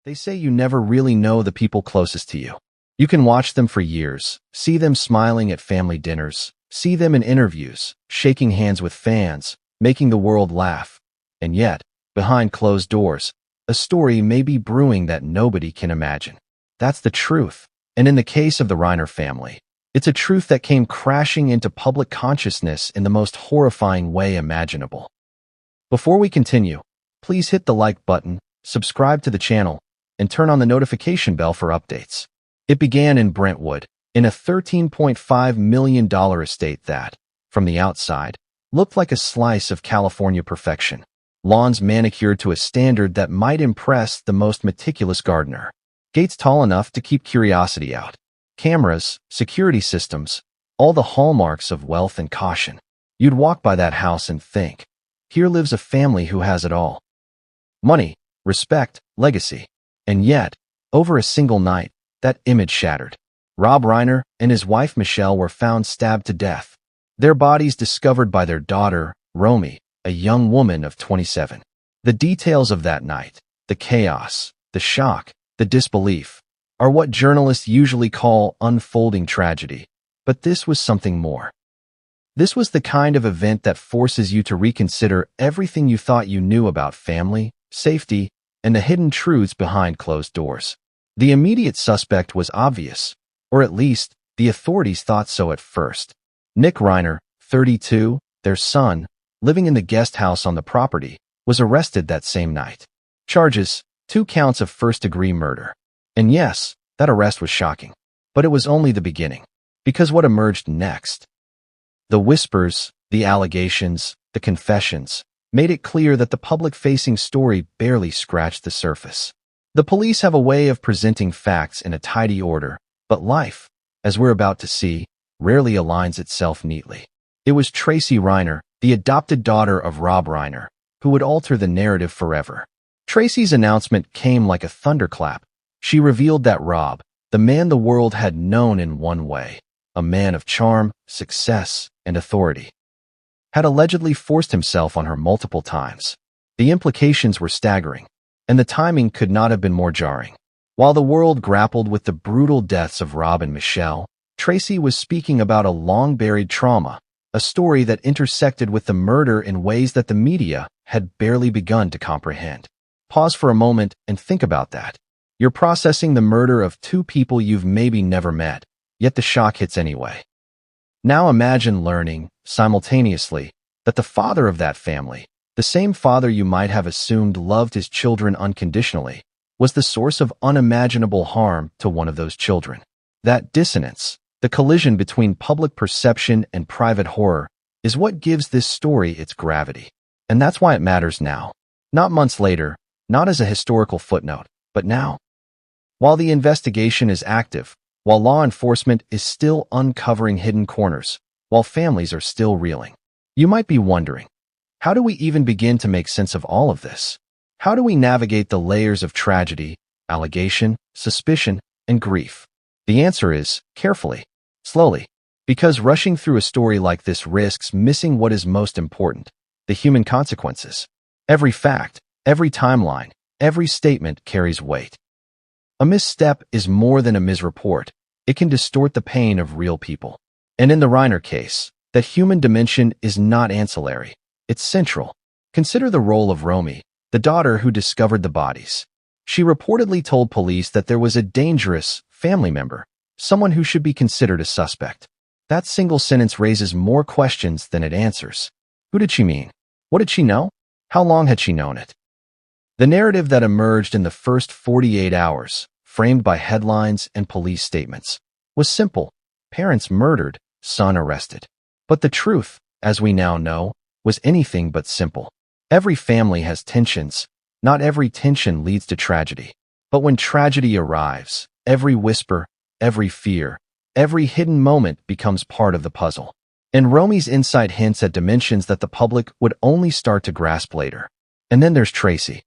They say you never really know the people closest to you. You can watch them for years, see them smiling at family dinners, see them in interviews, shaking hands with fans, making the world laugh. And yet, behind closed doors, a story may be brewing that nobody can imagine. That's the truth. And in the case of the Reiner family, it's a truth that came crashing into public consciousness in the most horrifying way imaginable. Before we continue, please hit the like button, subscribe to the channel, and turn on the notification bell for updates. It began in Brentwood, in a $13.5 million estate that, from the outside, looked like a slice of California perfection. Lawns manicured to a standard that might impress the most meticulous gardener. Gates tall enough to keep curiosity out. Cameras, security systems, all the hallmarks of wealth and caution. You'd walk by that house and think, here lives a family who has it all. Money, respect, legacy. And yet, over a single night, that image shattered. Rob Reiner and his wife Michelle were found stabbed to death. Their bodies discovered by their daughter, Romy, a young woman of 27. The details of that night, the chaos, the shock, the disbelief, are what journalists usually call unfolding tragedy. But this was something more. This was the kind of event that forces you to reconsider everything you thought you knew about family, safety, and the hidden truths behind closed doors. The immediate suspect was obvious, or at least, the authorities thought so at first. Nick Reiner, 32, their son, living in the guest house on the property, was arrested that same night. Charges, 2 counts of first-degree murder. And yes, that arrest was shocking. But it was only the beginning. Because what emerged next? The whispers, the allegations, the confessions, made it clear that the public-facing story barely scratched the surface. The police have a way of presenting facts in a tidy order, but life, as we're about to see, rarely aligns itself neatly. It was Tracy Reiner, the adopted daughter of Rob Reiner, who would alter the narrative forever. Tracy's announcement came like a thunderclap. She revealed that Rob, the man the world had known in one way, a man of charm, success, and authority, had allegedly forced himself on her multiple times. The implications were staggering, and the timing could not have been more jarring. While the world grappled with the brutal deaths of Rob and Michelle, Tracy was speaking about a long-buried trauma, a story that intersected with the murder in ways that the media had barely begun to comprehend. Pause for a moment and think about that. You're processing the murder of 2 people you've maybe never met, yet the shock hits anyway. Now imagine learning, simultaneously, that the father of that family, the same father you might have assumed loved his children unconditionally, was the source of unimaginable harm to one of those children. That dissonance, the collision between public perception and private horror, is what gives this story its gravity. And that's why it matters now. Not months later, not as a historical footnote, but now. While the investigation is active, while law enforcement is still uncovering hidden corners, while families are still reeling, you might be wondering, how do we even begin to make sense of all of this? How do we navigate the layers of tragedy, allegation, suspicion, and grief? The answer is, carefully, slowly, because rushing through a story like this risks missing what is most important, the human consequences. Every fact, every timeline, every statement carries weight. A misstep is more than a misreport. It can distort the pain of real people. And in the Reiner case, that human dimension is not ancillary. It's central. Consider the role of Romy, the daughter who discovered the bodies. She reportedly told police that there was a dangerous family member, someone who should be considered a suspect. That single sentence raises more questions than it answers. Who did she mean? What did she know? How long had she known it? The narrative that emerged in the first 48 hours, framed by headlines and police statements, was simple. Parents murdered, son arrested. But the truth, as we now know, was anything but simple. Every family has tensions. Not every tension leads to tragedy. But when tragedy arrives, every whisper, every fear, every hidden moment becomes part of the puzzle. And Romy's insight hints at dimensions that the public would only start to grasp later. And then there's Tracy.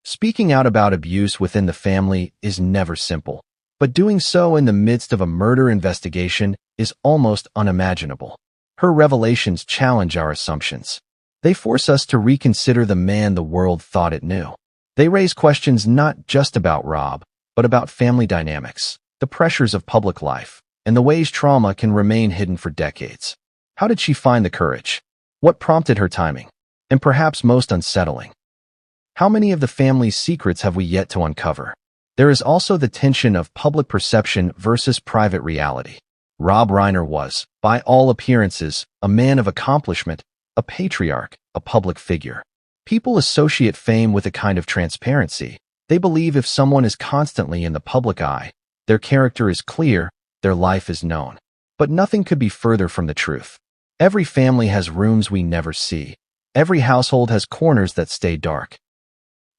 Speaking out about abuse within the family is never simple, but doing so in the midst of a murder investigation is almost unimaginable. Her revelations challenge our assumptions. They force us to reconsider the man the world thought it knew. They raise questions not just about Rob, but about family dynamics, the pressures of public life, and the ways trauma can remain hidden for decades. How did she find the courage? What prompted her timing? And perhaps most unsettling, how many of the family's secrets have we yet to uncover? There is also the tension of public perception versus private reality. Rob Reiner was, by all appearances, a man of accomplishment, a patriarch, a public figure. People associate fame with a kind of transparency. They believe if someone is constantly in the public eye, their character is clear, their life is known. But nothing could be further from the truth. Every family has rooms we never see. Every household has corners that stay dark.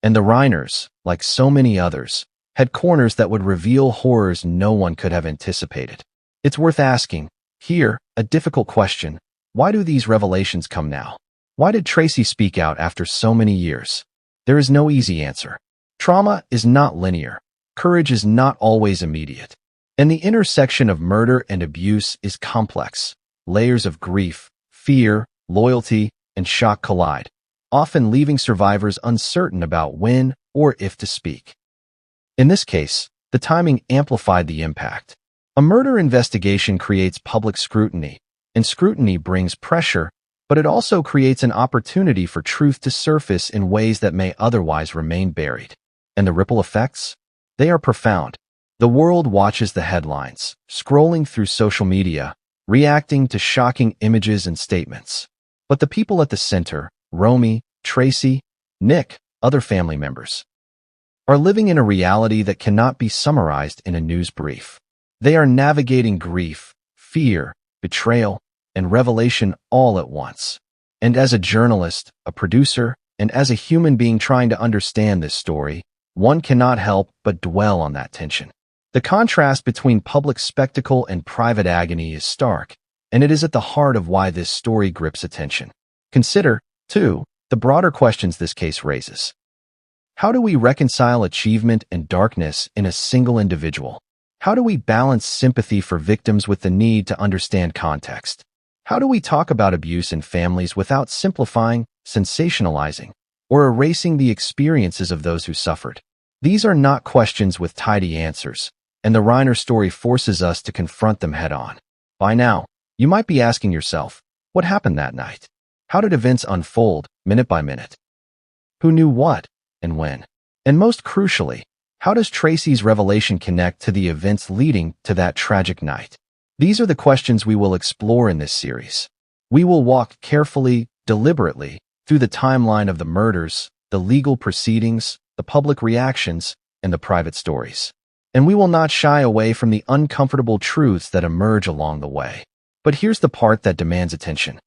And the Reiners, like so many others, had corners that would reveal horrors no one could have anticipated. It's worth asking, here, a difficult question: why do these revelations come now? Why did Tracy speak out after so many years? There is no easy answer. Trauma is not linear. Courage is not always immediate. And the intersection of murder and abuse is complex. Layers of grief, fear, loyalty, and shock collide, often leaving survivors uncertain about when or if to speak. In this case, the timing amplified the impact. A murder investigation creates public scrutiny, and scrutiny brings pressure, but it also creates an opportunity for truth to surface in ways that may otherwise remain buried. And the ripple effects? They are profound. The world watches the headlines, scrolling through social media, reacting to shocking images and statements. But the people at the center, Romy, Tracy, Nick, other family members, are living in a reality that cannot be summarized in a news brief. They are navigating grief, fear, betrayal, and revelation all at once. And as a journalist, a producer, and as a human being trying to understand this story, one cannot help but dwell on that tension. The contrast between public spectacle and private agony is stark, and it is at the heart of why this story grips attention. Consider, too, the broader questions this case raises. How do we reconcile achievement and darkness in a single individual? How do we balance sympathy for victims with the need to understand context? How do we talk about abuse in families without simplifying, sensationalizing, or erasing the experiences of those who suffered? These are not questions with tidy answers, and the Reiner story forces us to confront them head-on. By now, you might be asking yourself, what happened that night? How did events unfold, minute by minute? Who knew what, and when? And most crucially, how does Tracy's revelation connect to the events leading to that tragic night? These are the questions we will explore in this series. We will walk carefully, deliberately, through the timeline of the murders, the legal proceedings, the public reactions, and the private stories. And we will not shy away from the uncomfortable truths that emerge along the way. But here's the part that demands attention.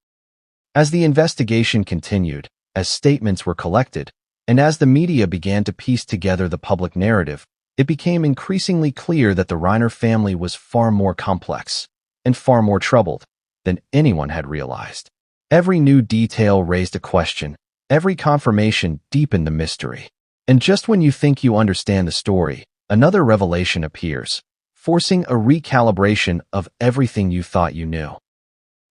As the investigation continued, as statements were collected, and as the media began to piece together the public narrative, it became increasingly clear that the Reiner family was far more complex and far more troubled than anyone had realized. Every new detail raised a question, every confirmation deepened the mystery. And just when you think you understand the story, another revelation appears, forcing a recalibration of everything you thought you knew.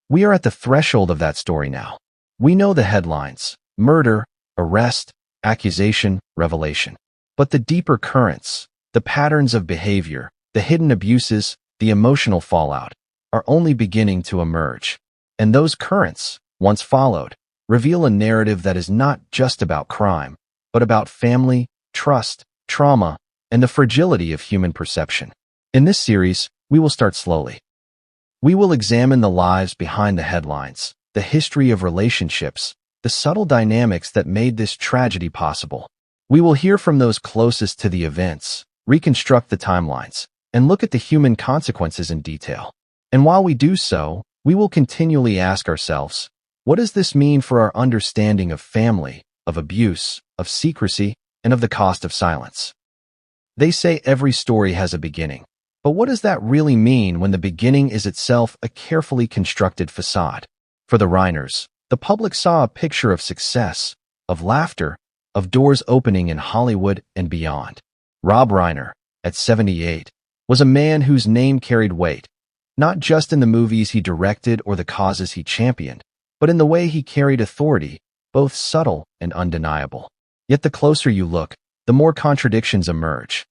We are at the threshold of that story now. We know the headlines: murder, arrest, accusation, revelation. But the deeper currents, the patterns of behavior, the hidden abuses, the emotional fallout, are only beginning to emerge. And those currents, once followed, reveal a narrative that is not just about crime, but about family, trust, trauma, and the fragility of human perception. In this series, we will start slowly. We will examine the lives behind the headlines, the history of relationships, the subtle dynamics that made this tragedy possible. We will hear from those closest to the events, reconstruct the timelines, and look at the human consequences in detail. And while we do so, we will continually ask ourselves, what does this mean for our understanding of family, of abuse, of secrecy, and of the cost of silence? They say every story has a beginning. But what does that really mean when the beginning is itself a carefully constructed facade? For the Reiners, the public saw a picture of success, of laughter, of doors opening in Hollywood and beyond. Rob Reiner, at 78, was a man whose name carried weight, not just in the movies he directed or the causes he championed, but in the way he carried authority, both subtle and undeniable. Yet the closer you look, the more contradictions emerge.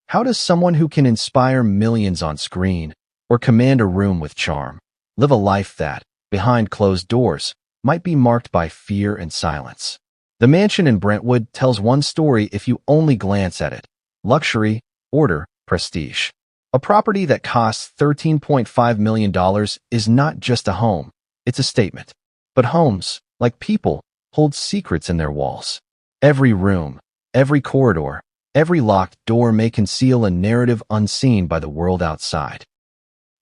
How does someone who can inspire millions on screen or command a room with charm live a life that, behind closed doors, might be marked by fear and silence? The mansion in Brentwood tells one story if you only glance at it: luxury, order, prestige. A property that costs $13.5 million is not just a home, it's a statement. But homes, like people, hold secrets in their walls. Every room, every corridor, every locked door may conceal a narrative unseen by the world outside.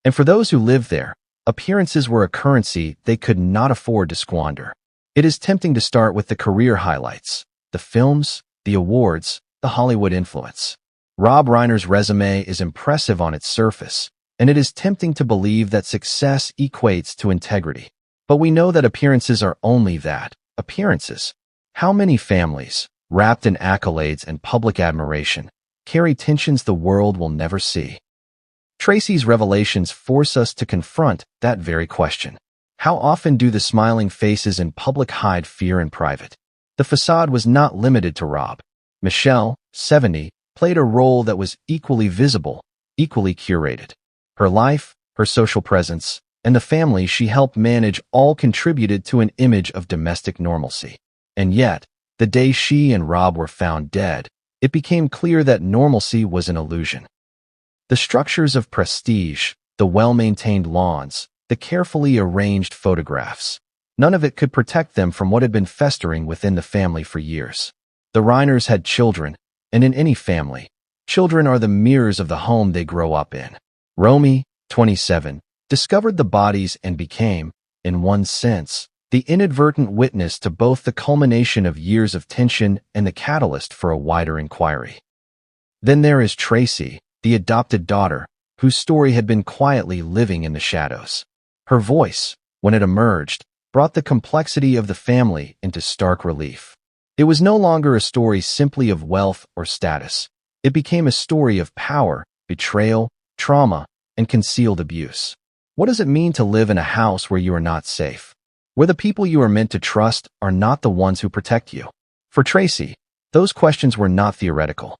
And for those who live there, appearances were a currency they could not afford to squander. It is tempting to start with the career highlights, the films, the awards, the Hollywood influence. Rob Reiner's resume is impressive on its surface, and it is tempting to believe that success equates to integrity. But we know that appearances are only that, appearances. How many families, wrapped in accolades and public admiration, carry tensions the world will never see? Tracy's revelations force us to confront that very question. How often do the smiling faces in public hide fear in private? The facade was not limited to Rob. Michelle, 70, played a role that was equally visible, equally curated. Her life, her social presence, and the family she helped manage all contributed to an image of domestic normalcy. And yet, the day she and Rob were found dead, it became clear that normalcy was an illusion. The structures of prestige, the well-maintained lawns, the carefully arranged photographs, none of it could protect them from what had been festering within the family for years. The Reiners had children, and in any family, children are the mirrors of the home they grow up in. Romy, 27, discovered the bodies and became, in one sense, the inadvertent witness to both the culmination of years of tension and the catalyst for a wider inquiry. Then there is Tracy, the adopted daughter, whose story had been quietly living in the shadows. Her voice, when it emerged, brought the complexity of the family into stark relief. It was no longer a story simply of wealth or status. It became a story of power, betrayal, trauma, and concealed abuse. What does it mean to live in a house where you are not safe? Where the people you are meant to trust are not the ones who protect you? For Tracy, those questions were not theoretical.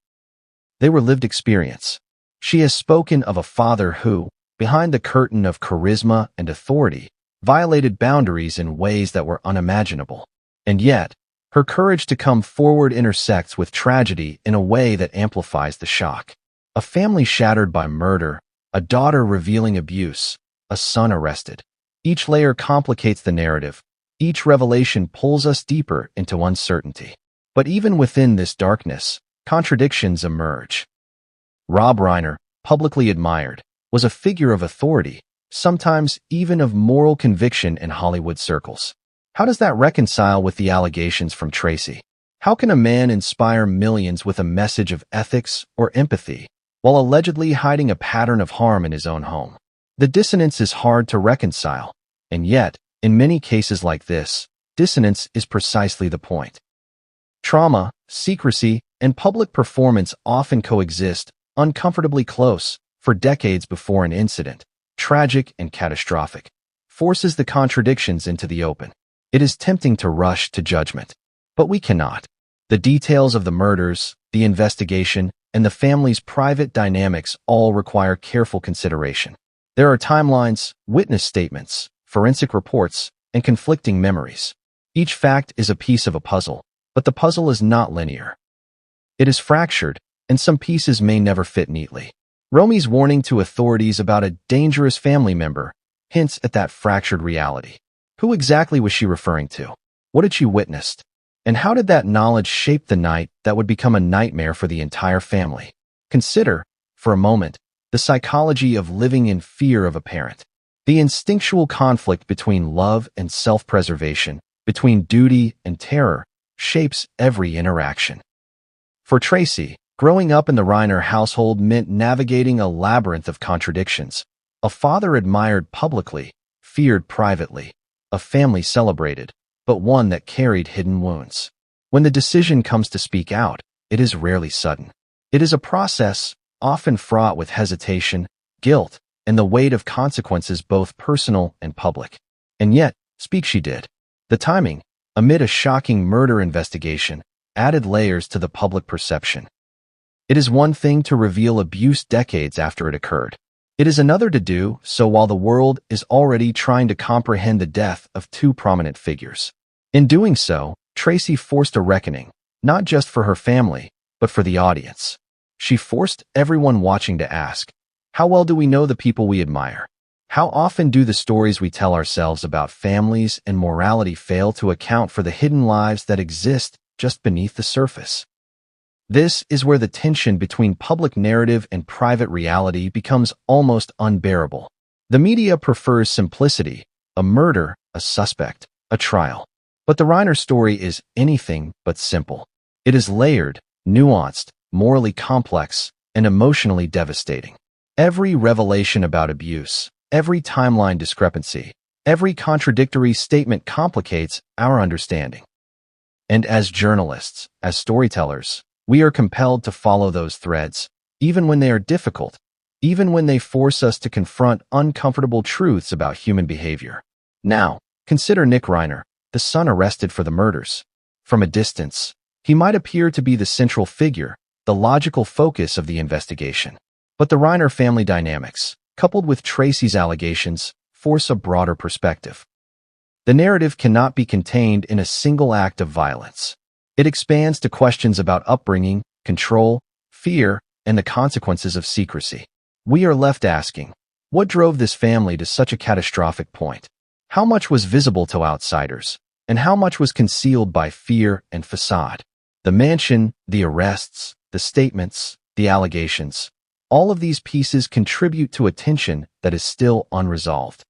They were lived experience. She has spoken of a father who, behind the curtain of charisma and authority, violated boundaries in ways that were unimaginable. And yet, her courage to come forward intersects with tragedy in a way that amplifies the shock. A family shattered by murder, a daughter revealing abuse, a son arrested. Each layer complicates the narrative. Each revelation pulls us deeper into uncertainty. But even within this darkness, contradictions emerge. Rob Reiner, publicly admired, was a figure of authority, sometimes even of moral conviction in Hollywood circles. How does that reconcile with the allegations from Tracy? How can a man inspire millions with a message of ethics or empathy, while allegedly hiding a pattern of harm in his own home? The dissonance is hard to reconcile, and yet, in many cases like this, dissonance is precisely the point. Trauma, secrecy, and public performance often coexist, uncomfortably close, for decades before an incident, tragic and catastrophic, forces the contradictions into the open. It is tempting to rush to judgment, but we cannot. The details of the murders, the investigation, and the family's private dynamics all require careful consideration. There are timelines, witness statements, forensic reports, and conflicting memories. Each fact is a piece of a puzzle, but the puzzle is not linear. It is fractured, and some pieces may never fit neatly. Romy's warning to authorities about a dangerous family member hints at that fractured reality. Who exactly was she referring to? What had she witnessed? And how did that knowledge shape the night that would become a nightmare for the entire family? Consider, for a moment, the psychology of living in fear of a parent. The instinctual conflict between love and self-preservation, between duty and terror, shapes every interaction. For Tracy, growing up in the Reiner household meant navigating a labyrinth of contradictions. A father admired publicly, feared privately. A family celebrated, but one that carried hidden wounds. When the decision comes to speak out, it is rarely sudden. It is a process, often fraught with hesitation, guilt, and the weight of consequences both personal and public. And yet, speak she did. The timing, amid a shocking murder investigation, added layers to the public perception. It is one thing to reveal abuse decades after it occurred. It is another to do so while the world is already trying to comprehend the death of two prominent figures. In doing so, Tracy forced a reckoning, not just for her family, but for the audience. She forced everyone watching to ask, how well do we know the people we admire? How often do the stories we tell ourselves about families and morality fail to account for the hidden lives that exist just beneath the surface? This is where the tension between public narrative and private reality becomes almost unbearable. The media prefers simplicity, a murder, a suspect, a trial. But the Reiner story is anything but simple. It is layered, nuanced, morally complex, and emotionally devastating. Every revelation about abuse, every timeline discrepancy, every contradictory statement complicates our understanding. And as journalists, as storytellers, we are compelled to follow those threads, even when they are difficult, even when they force us to confront uncomfortable truths about human behavior. Now, consider Nick Reiner, the son arrested for the murders. From a distance, he might appear to be the central figure, the logical focus of the investigation. But the Reiner family dynamics, coupled with Tracy's allegations, force a broader perspective. The narrative cannot be contained in a single act of violence. It expands to questions about upbringing, control, fear, and the consequences of secrecy. We are left asking, what drove this family to such a catastrophic point? How much was visible to outsiders, and how much was concealed by fear and facade? The mansion, the arrests, the statements, the allegations, all of these pieces contribute to a tension that is still unresolved.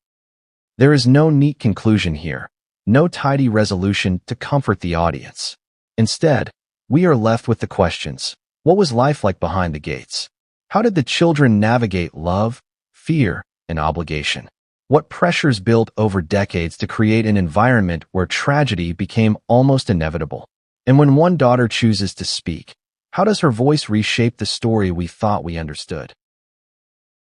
There is no neat conclusion here, no tidy resolution to comfort the audience. Instead, we are left with the questions. What was life like behind the gates? How did the children navigate love, fear, and obligation? What pressures built over decades to create an environment where tragedy became almost inevitable? And when one daughter chooses to speak, how does her voice reshape the story we thought we understood?